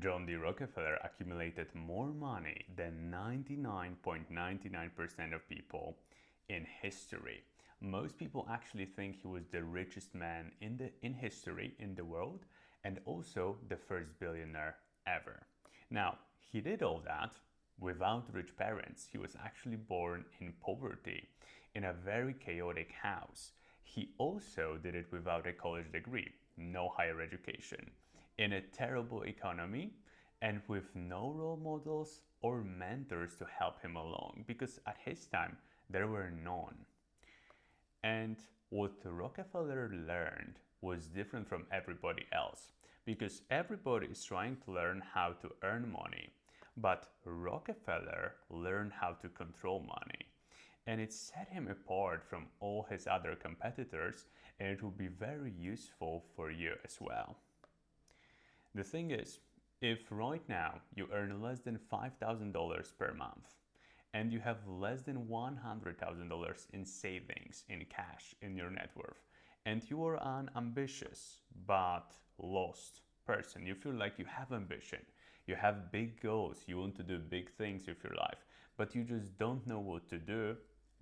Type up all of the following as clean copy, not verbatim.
John D. Rockefeller accumulated more money than 99.99% of people in history. Most people actually think he was the richest man in history in the world and also the first billionaire ever. Now, he did all that without rich parents. He was actually born in poverty in a very chaotic house. He also did it without a college degree, no higher education, in a terrible economy, and with no role models or mentors to help him along, because at his time there were none. And what Rockefeller learned was different from everybody else, because everybody is trying to learn how to earn money, but Rockefeller learned how to control money. And it set him apart from all his other competitors, and it will be very useful for you as well. The thing is, if right now you earn less than $5,000 per month and you have less than $100,000 in savings, in cash, in your net worth, and you are an ambitious but lost person, you feel like you have ambition, you have big goals, you want to do big things with your life, but you just don't know what to do,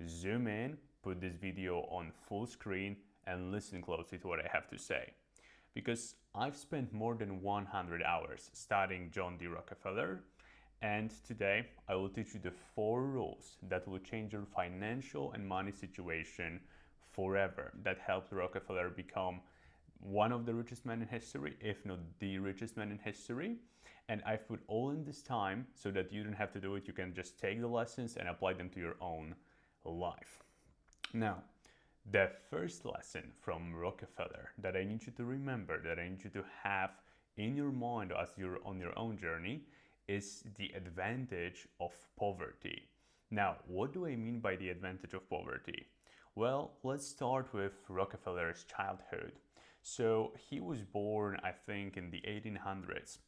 zoom in, put this video on full screen, and listen closely to what I have to say. Because I've spent more than 100 hours studying John D. Rockefeller, and today I will teach you the 4 rules that will change your financial and money situation forever, that helped Rockefeller become one of the richest men in history, if not the richest man in history. And I've put all in this time so that you don't have to do it. You can just take the lessons and apply them to your own life. Now, the first lesson from Rockefeller that I need you to remember, that I need you to have in your mind as you're on your own journey, is the advantage of poverty. Now, what do I mean by the advantage of poverty? Well, let's start with Rockefeller's childhood. So he was born, I think, in the 1800s.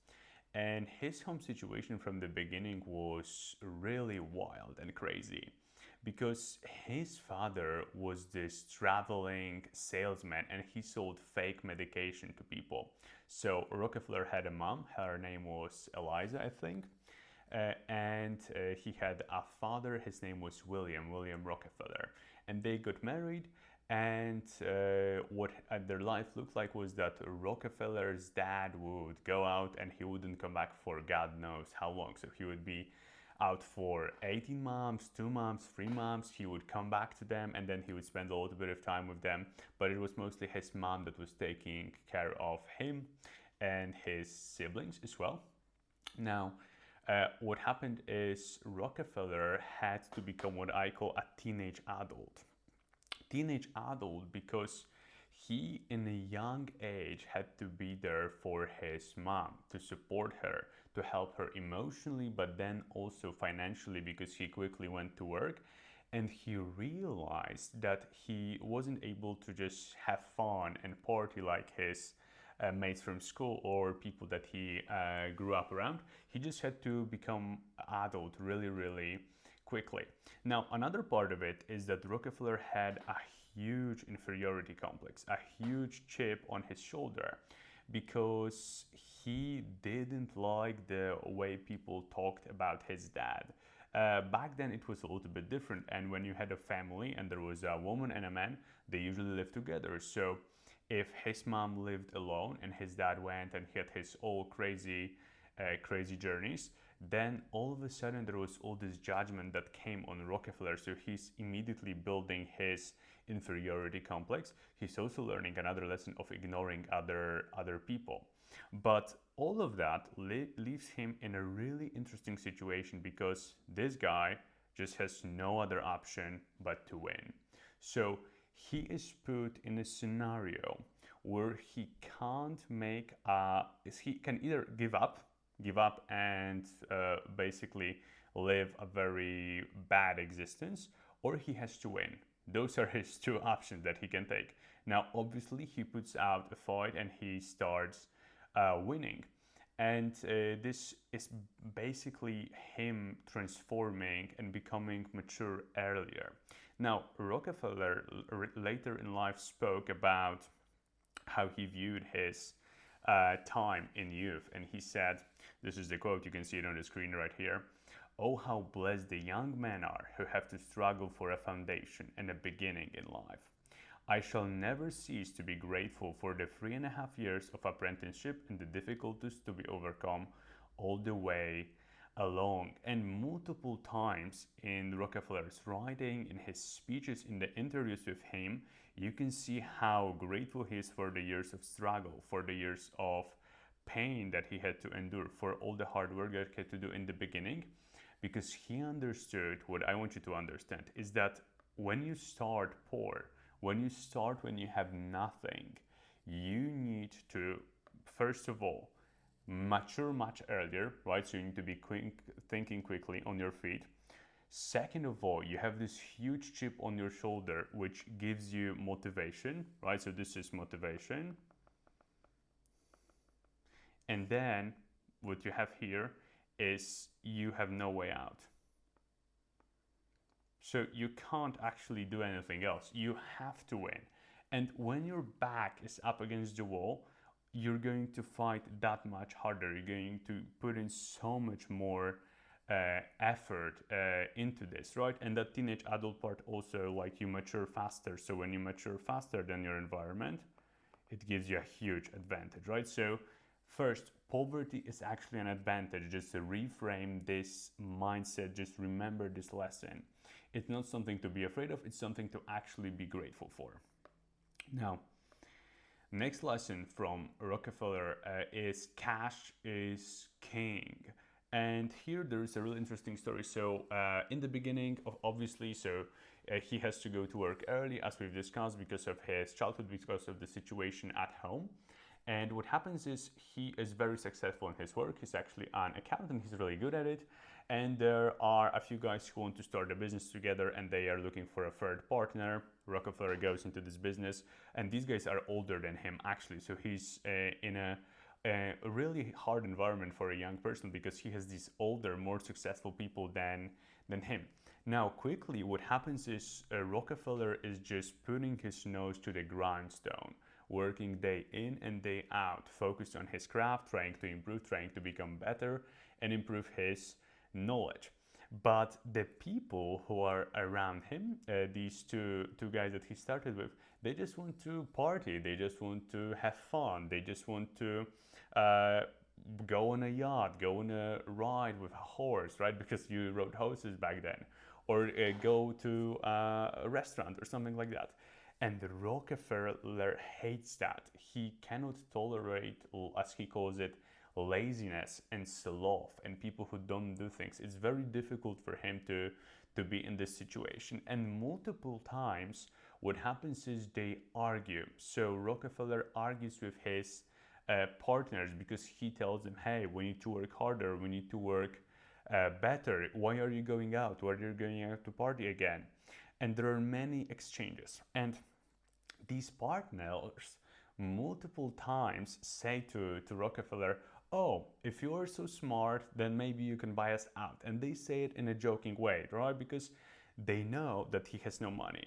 And his home situation from the beginning was really wild and crazy, because his father was this traveling salesman and he sold fake medication to people. So Rockefeller had a mom, her name was Eliza, I think, and he had a father, his name was William Rockefeller, and they got married. And what their life looked like was that Rockefeller's dad would go out and he wouldn't come back for God knows how long. So he would be out for 18 months, 2 months, 3 months. He would come back to them and then he would spend a little bit of time with them. But it was mostly his mom that was taking care of him and his siblings as well. Now, what happened is Rockefeller had to become what I call a teenage adult. Teenage adult because he, in a young age, had to be there for his mom, to support her, to help her emotionally, but then also financially, because he quickly went to work. And he realized that he wasn't able to just have fun and party like his mates from school or people that he grew up around. He just had to become adult really quickly. Now, another part of it is that Rockefeller had a huge inferiority complex, a huge chip on his shoulder, because he didn't like the way people talked about his dad. Back then it was a little bit different, and when you had a family and there was a woman and a man, they usually lived together. So if his mom lived alone and his dad went and he had his all crazy journeys, then all of a sudden there was all this judgment that came on Rockefeller. So he's immediately building his inferiority complex. He's also learning another lesson of ignoring other people. But all of that leaves him in a really interesting situation, because this guy just has no other option but to win. So he is put in a scenario where he can either give up and basically live a very bad existence, or he has to win. Those are his 2 options that he can take. Now, obviously, he puts out a fight and he starts winning. And this is basically him transforming and becoming mature earlier. Now, Rockefeller later in life spoke about how he viewed his time in youth. And he said, this is the quote, you can see it on the screen right here. Oh, how blessed the young men are who have to struggle for a foundation and a beginning in life. I shall never cease to be grateful for the 3.5 years of apprenticeship and the difficulties to be overcome all the way along. And multiple times in Rockefeller's writing, in his speeches, in the interviews with him, you can see how grateful he is for the years of struggle, for the years of pain that he had to endure, for all the hard work that he had to do in the beginning, because he understood what I want you to understand is that when you start poor, when you have nothing, you need to, first of all, mature much earlier, right? So you need to be thinking quickly on your feet. Second of all, you have this huge chip on your shoulder, which gives you motivation, right? So this is motivation. And then what you have here is you have no way out. So you can't actually do anything else. You have to win. And when your back is up against the wall, you're going to fight that much harder. You're going to put in so much more effort into this, right? And that teenage adult part also, like, you mature faster. So when you mature faster than your environment, it gives you a huge advantage, right? So first, poverty is actually an advantage. Just to reframe this mindset, just remember this lesson. It's not something to be afraid of, it's something to actually be grateful for. Now, next lesson from Rockefeller is cash is king. And here there is a really interesting story. So in the beginning, obviously, he has to go to work early, as we've discussed, because of his childhood, because of the situation at home. And what happens is he is very successful in his work. He's actually an accountant. He's really good at it. And there are a few guys who want to start a business together, and they are looking for a third partner. Rockefeller goes into this business, and these guys are older than him, actually. So he's in a really hard environment for a young person, because he has these older, more successful people than him. Now, quickly, what happens is Rockefeller is just putting his nose to the grindstone, working day in and day out, focused on his craft, trying to improve, trying to become better and improve his knowledge. But the people who are around him, these two guys that he started with, they just want to party, they just want to have fun, they just want to go on a yacht, go on a ride with a horse, right? Because you rode horses back then, or go to a restaurant or something like that. And Rockefeller hates that. He cannot tolerate, as he calls it, laziness and sloth and people who don't do things. It's very difficult for him to be in this situation. And multiple times, what happens is they argue. So Rockefeller argues with his partners, because he tells them, hey, we need to work harder, we need to work better. Why are you going out? Why are you going out to party again? And there are many exchanges. And these partners multiple times say to Rockefeller, oh, if you are so smart, then maybe you can buy us out. And they say it in a joking way, right? Because they know that he has no money.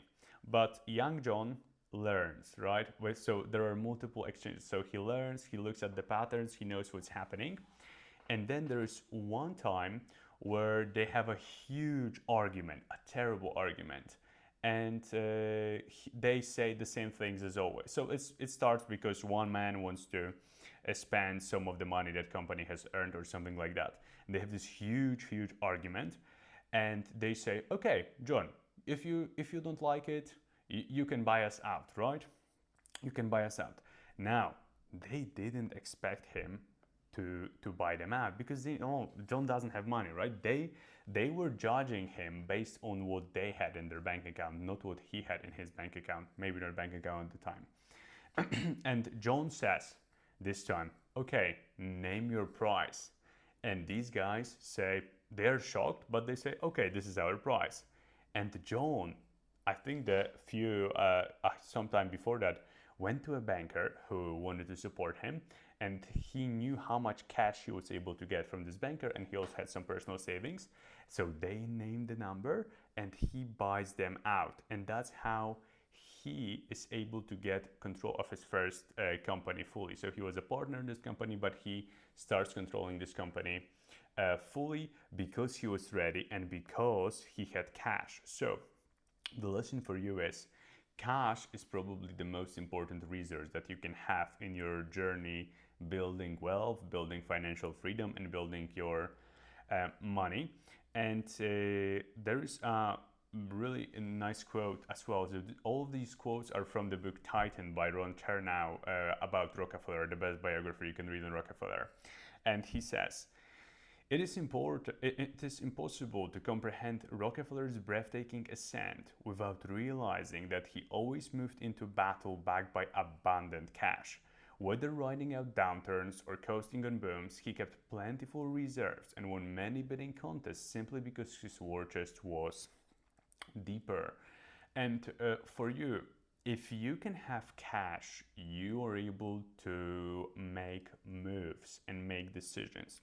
But young John learns, right? So there are multiple exchanges. So he learns, he looks at the patterns, he knows what's happening. And then there's one time where they have a huge argument, a terrible argument. And they say the same things as always. So it starts because one man wants to spend some of the money that company has earned or something like that. And they have this huge argument, and they say, okay, John, if you don't like it, you can buy us out, right? You can buy us out. Now, they didn't expect him to buy them out, because John doesn't have money, right? They were judging him based on what they had in their bank account, not what he had in his bank account, maybe their bank account at the time. And John says this time, okay, name your price. And these guys say, they're shocked, but they say, okay, this is our price. And John, I think sometime before that, went to a banker who wanted to support him, and he knew how much cash he was able to get from this banker, and he also had some personal savings. So they named the number, and he buys them out. And that's how he is able to get control of his first company fully. So he was a partner in this company, but he starts controlling this company fully because he was ready and because he had cash. So the lesson for you is cash is probably the most important resource that you can have in your journey building wealth, building financial freedom, and building your money. And there is a really nice quote as well. So all of these quotes are from the book Titan by Ron Chernow about Rockefeller, the best biography you can read on Rockefeller. And he says, it is impossible to comprehend Rockefeller's breathtaking ascent without realizing that he always moved into battle backed by abundant cash. Whether riding out downturns or coasting on booms, he kept plentiful reserves and won many bidding contests simply because his war chest was deeper. And for you, if you can have cash, you are able to make moves and make decisions.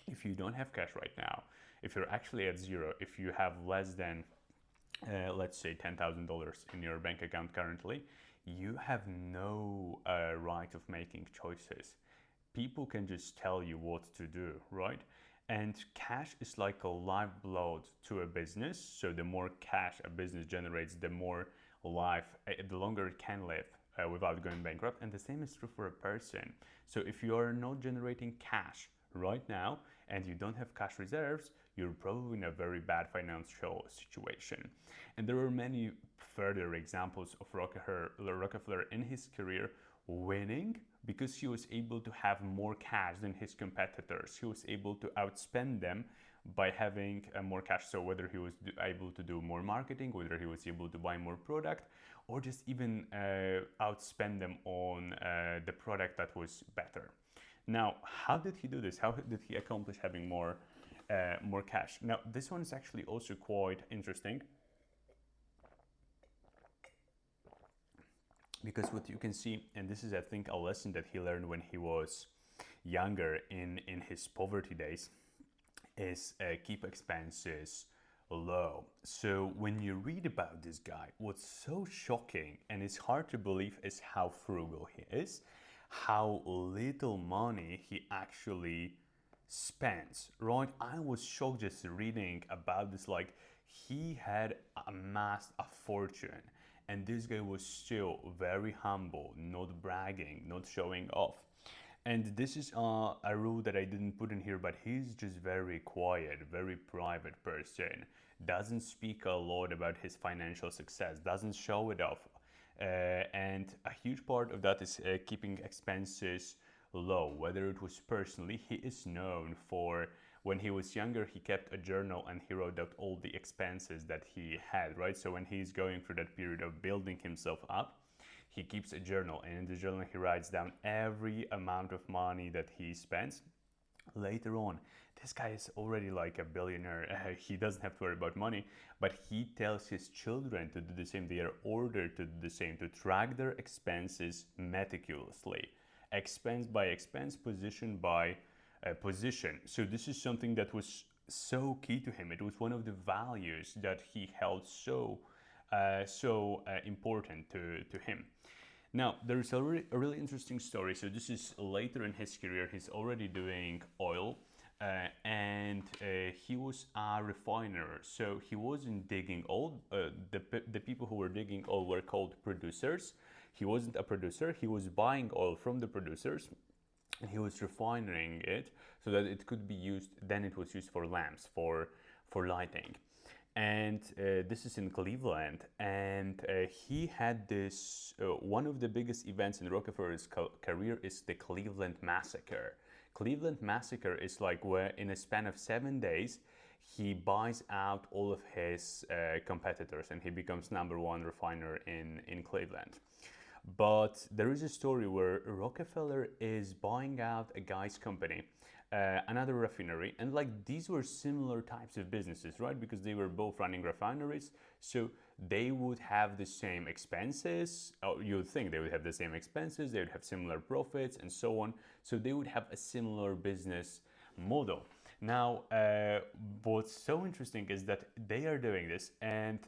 If you don't have cash right now, if you're actually at zero, if you have less than, let's say, $10,000 in your bank account currently, you have no right of making choices. People can just tell you what to do, right? And cash is like a lifeblood to a business. So the more cash a business generates, the more the longer it can live without going bankrupt. And the same is true for a person. So if you are not generating cash right now and you don't have cash reserves, you're probably in a very bad financial situation. And there are many further examples of Rockefeller in his career winning because he was able to have more cash than his competitors. He was able to outspend them by having more cash. So whether he was able to do more marketing, whether he was able to buy more product, or just even outspend them on the product that was better. Now, how did he do this? How did he accomplish having more cash? Now, this one is actually also quite interesting because what you can see, and this is, I think, a lesson that he learned when he was younger in his poverty days, is keep expenses low. So when you read about this guy, what's so shocking and it's hard to believe is how frugal he is, how little money he actually spends, right? I was shocked just reading about this. Like, he had amassed a fortune and this guy was still very humble, not bragging, not showing off. And this is a rule that I didn't put in here, but he's just very quiet, very private person, doesn't speak a lot about his financial success, doesn't show it off. And a huge part of that is keeping expenses low. Whether it was personally, he is known for, when he was younger, he kept a journal and he wrote out all the expenses that he had, right? So when he's going through that period of building himself up, he keeps a journal, and in the journal he writes down every amount of money that he spends. Later on, this guy is already like a billionaire. He doesn't have to worry about money, but he tells his children to do the same. They are ordered to do the same, to track their expenses meticulously, expense by expense, position by position. So this is something that was so key to him. It was one of the values that he held so important to him. Now, there's a really interesting story. So this is later in his career. He's already doing oil, and he was a refiner. So he wasn't digging oil. The people who were digging oil were called producers. He wasn't a producer. He was buying oil from the producers, and he was refining it so that it could be used. Then it was used for lamps, for lighting. And this is in Cleveland, and he had this, one of the biggest events in Rockefeller's career is the Cleveland Massacre. Cleveland Massacre is like where in a span of 7 days, he buys out all of his competitors and he becomes #1 refiner in Cleveland. But there is a story where Rockefeller is buying out a guy's company, another refinery, and like these were similar types of businesses, right? Because they were both running refineries, so they would have the same expenses. You would think they would have the same expenses, they would have similar profits and so on. So they would have a similar business model. Now, what's so interesting is that they are doing this, and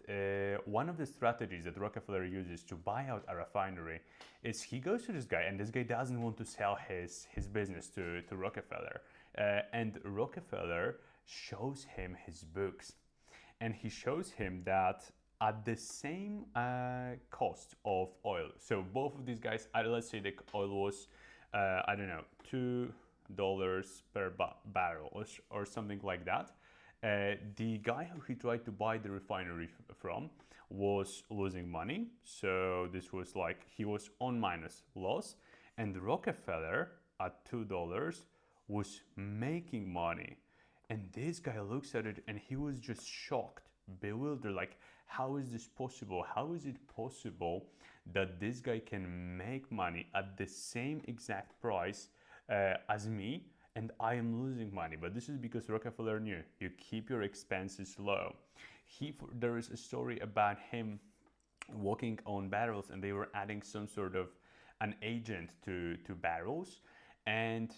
one of the strategies that Rockefeller uses to buy out a refinery is he goes to this guy, and this guy doesn't want to sell his business to Rockefeller. And Rockefeller shows him his books, and he shows him that at the same cost of oil. So both of these guys, let's say the oil was, I don't know, $2 per barrel or something like that. The guy who he tried to buy the refinery from was losing money. So this was like he was on minus loss, and Rockefeller at $2 was making money. And this guy looks at it and he was just shocked, bewildered, like, how is this possible? How is it possible that this guy can make money at the same exact price as me, and I am losing money? But this is because Rockefeller knew you keep your expenses low. There is a story about him walking on barrels, and they were adding some sort of an agent to barrels, and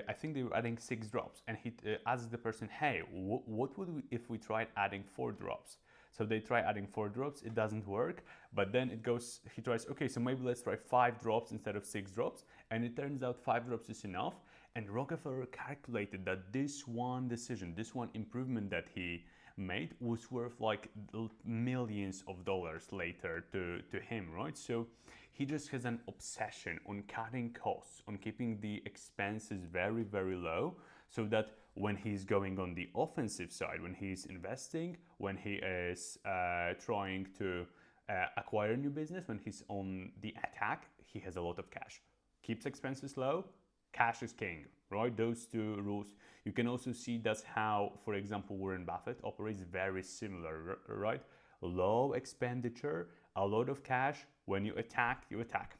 I think they were adding 6 drops, and he asked the person, hey, what would we if we tried adding 4 drops? So they try adding 4 drops, it doesn't work, but then he tries, okay, so maybe let's try 5 drops instead of 6 drops, and it turns out 5 drops is enough. And Rockefeller calculated that this one decision, this one improvement that he made was worth like millions of dollars later to him, right? So he just has an obsession on cutting costs, on keeping the expenses very, very low, so that when he's going on the offensive side, when he's investing, when he is trying to acquire new business, when he's on the attack, he has a lot of cash. Keeps expenses low, cash is king, right? Those two rules. You can also see that's how, for example, Warren Buffett operates very similar, right? Low expenditure, a lot of cash. When you attack, you attack.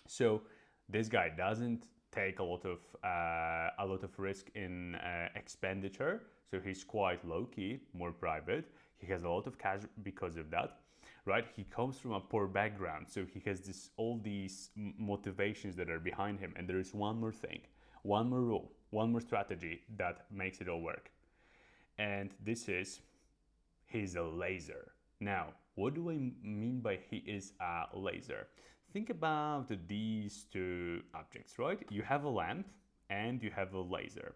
So this guy doesn't take a lot of risk in expenditure. So he's quite low-key, more private. He has a lot of cash because of that, right? He comes from a poor background, so he has all these motivations that are behind him. And there is one more thing, one more rule, one more strategy that makes it all work. And this is, he's a laser. Now, what do I mean by he is a laser? Think about these two objects, right? You have a lamp and you have a laser.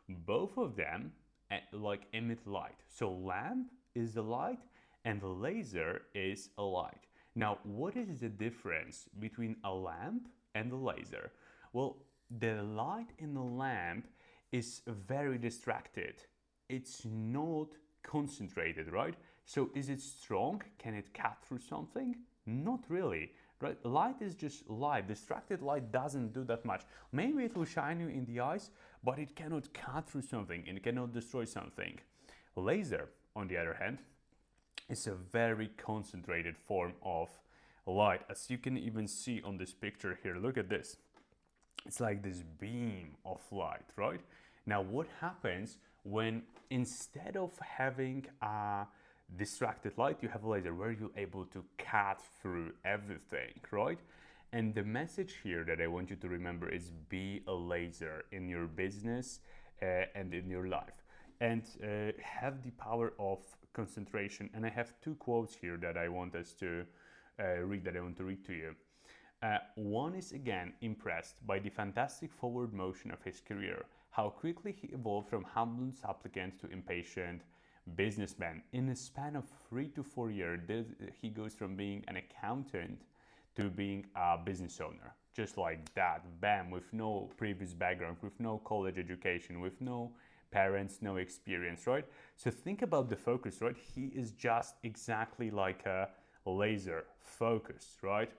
Both of them emit light. So lamp is the light and the laser is a light. Now, what is the difference between a lamp and a laser? Well, the light in the lamp is very distracted. It's not concentrated, right? So is it strong? Can it cut through something? Not really, right? Light is just light. Distracted light doesn't do that much. Maybe it will shine you in the eyes, but it cannot cut through something and it cannot destroy something. Laser, on the other hand, is a very concentrated form of light. As you can even see on this picture here, look at this. It's like this beam of light, right? Now, what happens when instead of having a distracted light, you have a laser where you're able to cut through everything, right? And the message here that I want you to remember is be a laser in your business and in your life, and have the power of concentration. And I have 2 quotes here that I want us to read to you. One is, again, impressed by the fantastic forward motion of his career, how quickly he evolved from humble supplicant to impatient businessman. In a span of 3 to 4 years, he goes from being an accountant to being a business owner. Just like that, bam, with no previous background, with no college education, with no parents, no experience, right? So think about the focus, right? He is just exactly like a laser focus, right?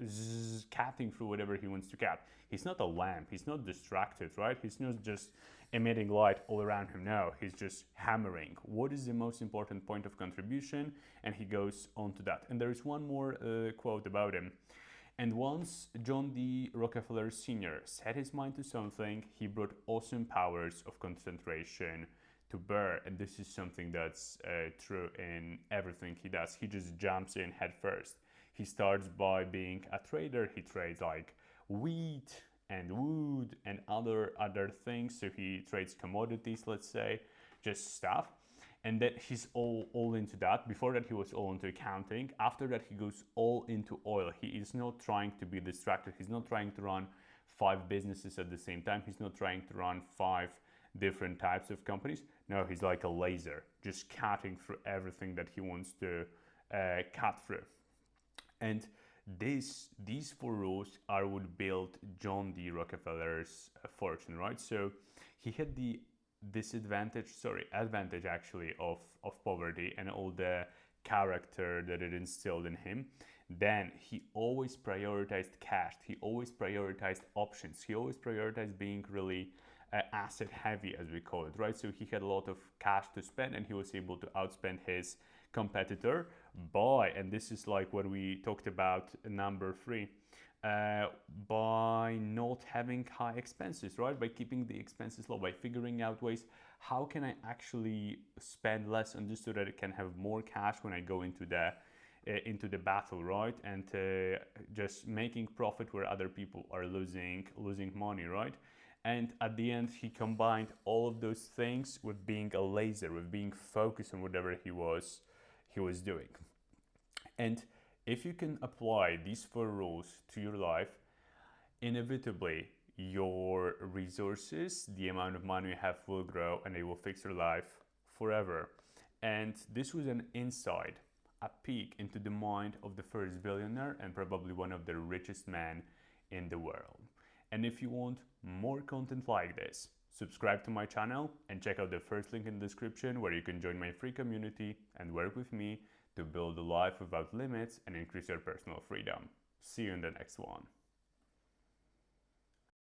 Cutting through whatever he wants to cut. He's not a lamp, he's not distracted, right? He's not just emitting light all around him. No, he's just hammering. What is the most important point of contribution? And he goes on to that. And there is one more quote about him. And once John D. Rockefeller Sr. set his mind to something, he brought awesome powers of concentration to bear. And this is something that's true in everything he does. He just jumps in head first. He starts by being a trader. He trades like wheat and wood and other things. So he trades commodities, let's say, just stuff. And then he's all into that. Before that, he was all into accounting. After that, he goes all into oil. He is not trying to be distracted. He's not trying to run 5 businesses at the same time. He's not trying to run 5 different types of companies. No, he's like a laser, just cutting through everything that he wants to cut through. And these 4 rules are what built John D. Rockefeller's fortune, right? So he had the advantage actually of poverty and all the character that it instilled in him. Then he always prioritized cash. He always prioritized options. He always prioritized being really asset heavy, as we call it, right? So he had a lot of cash to spend, and he was able to outspend his competitor by, and this is like what we talked about number 3, by not having high expenses, right? By keeping the expenses low, by figuring out ways, how can I actually spend less on this so that I can have more cash when I go into the battle, right? And just making profit where other people are losing money, right? And at the end, he combined all of those things with being a laser, with being focused on whatever he was doing. And if you can apply these 4 rules to your life, inevitably your resources, the amount of money you have, will grow, and they will fix your life forever. And this was an insight, a peek into the mind of the first billionaire and probably one of the richest men in the world. And if you want more content like this, subscribe to my channel and check out the first link in the description, where you can join my free community and work with me to build a life without limits and increase your personal freedom. See you in the next one.